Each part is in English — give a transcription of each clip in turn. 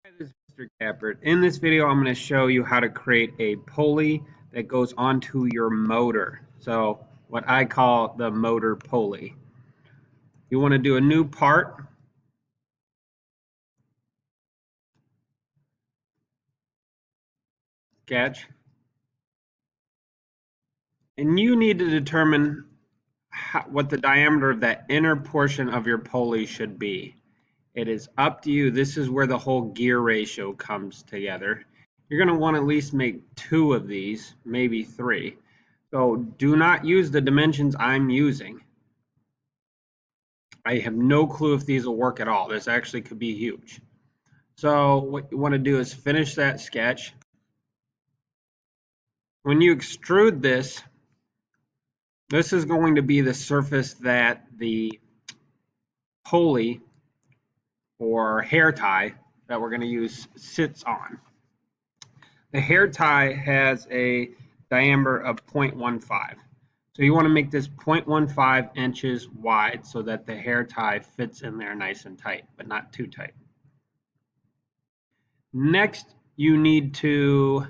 Hi, this is Mr. Gappert. In this video, I'm going to show you how to create a pulley that goes onto your motor. So what I call the motor pulley. You want to do a new part. Sketch. And you need to determine what the diameter of that inner portion of your pulley should be. It is up to you. This is where the whole gear ratio comes together. You're going to want to at least make 2 of these, maybe 3. So do not use the dimensions I'm using. I have no clue if these will work at all. This actually could be huge. So what you want to do is finish that sketch. When you extrude this, this is going to be the surface that the pulley or hair tie that we're going to use sits on. The hair tie has a diameter of 0.15. So you want to make this 0.15 inches wide so that the hair tie fits in there nice and tight, but not too tight. Next, you need to,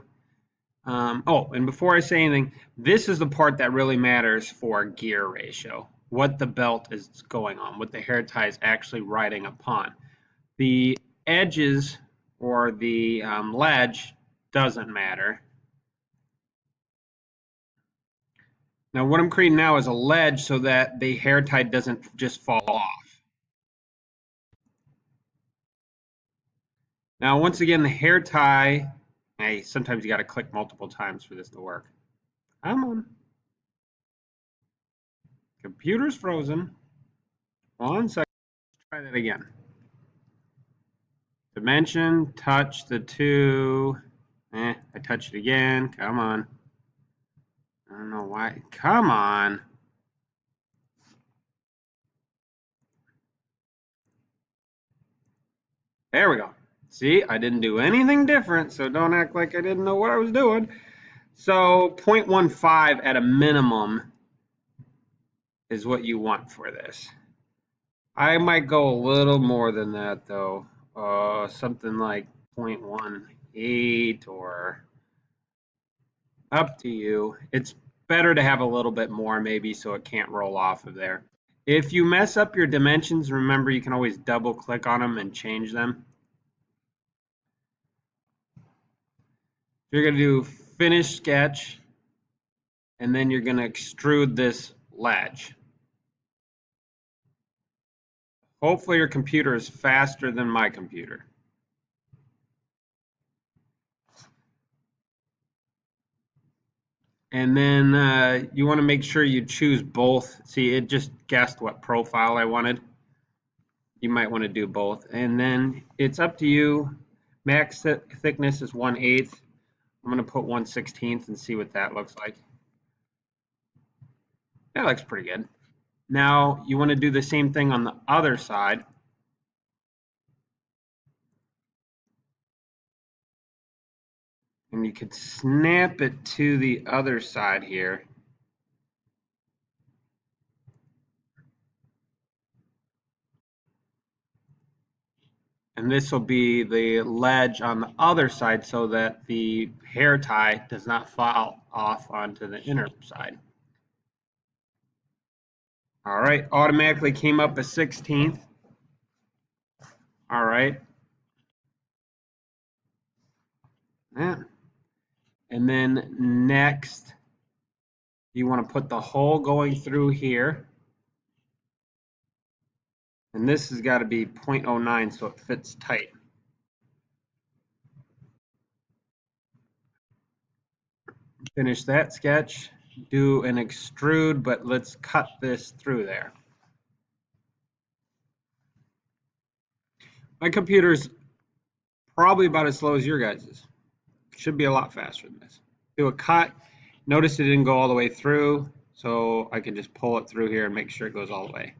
and before I say anything, this is the part that really matters for gear ratio, what the belt is going on, what the hair tie is actually riding upon. The edges or the ledge doesn't matter. Now what I'm creating now is a ledge so that the hair tie doesn't just fall off. Now once again, the hair tie, hey, sometimes you got to click multiple times for this to work. Come on. Computer's frozen. 1 second. Let's try that again. Dimension, touch the 2. I touched it again. Come on. I don't know why. Come on. There we go. See, I didn't do anything different, so don't act like I didn't know what I was doing. So 0.15 at a minimum is what you want for this. I might go a little more than that, though. Something like 0.18 or up to you. It's better to have a little bit more maybe so it can't roll off of there. If you mess up your dimensions, remember you can always double click on them and change them. You're going to do finish sketch, and then you're going to extrude this ledge. Hopefully your computer is faster than my computer. And then you want to make sure you choose both. See, it just guessed what profile I wanted. You might want to do both. And then it's up to you. Max thickness is 1/8. I'm going to put 1/16 and see what that looks like. That looks pretty good. Now you want to do the same thing on the other side. And you could snap it to the other side here. And this will be the ledge on the other side so that the hair tie does not fall off onto the inner side. All right, automatically came up a 1/16. All right. Yeah. And then next, you want to put the hole going through here. And this has got to be 0.09 so it fits tight. Finish that sketch, do an extrude, but let's cut this through there. My computer's probably about as slow as your guys's. Should be a lot faster than this. Do a cut. Notice it didn't go all the way through, so I can just pull it through here and make sure it goes all the way.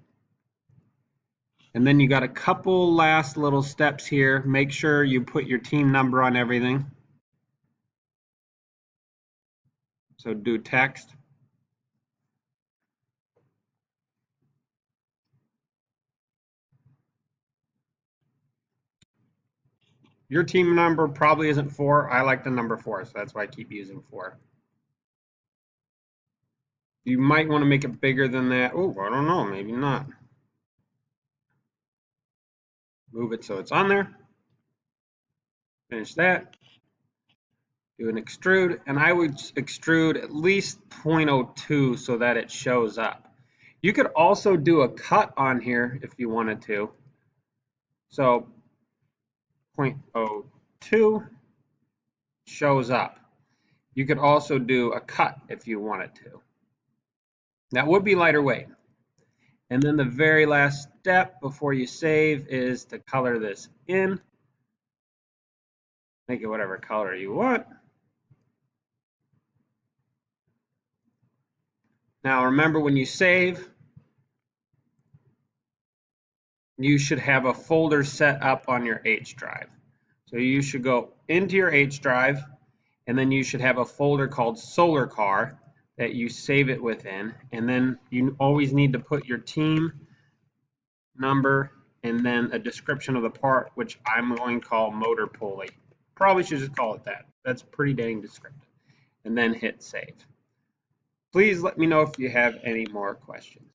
And then you got a couple last little steps here. Make sure you put your team number on everything. So do text. Your team number probably isn't 4. I like the number 4, so that's why I keep using 4. You might want to make it bigger than that. Oh, I don't know, maybe not. Move it so it's on there. Finish that. Do an extrude, and I would extrude at least 0.02 so that it shows up. You could also do a cut on here if you wanted to. So 0.02 shows up. You could also do a cut if you wanted to. That would be lighter weight. And then the very last step before you save is to color this in. Make it whatever color you want. Now remember, when you save, you should have a folder set up on your H drive. So you should go into your H drive, and then you should have a folder called Solar Car that you save it within. And then you always need to put your team number and then a description of the part, which I'm going to call motor pulley. Probably should just call it that. That's pretty dang descriptive. And then hit save. Please let me know if you have any more questions.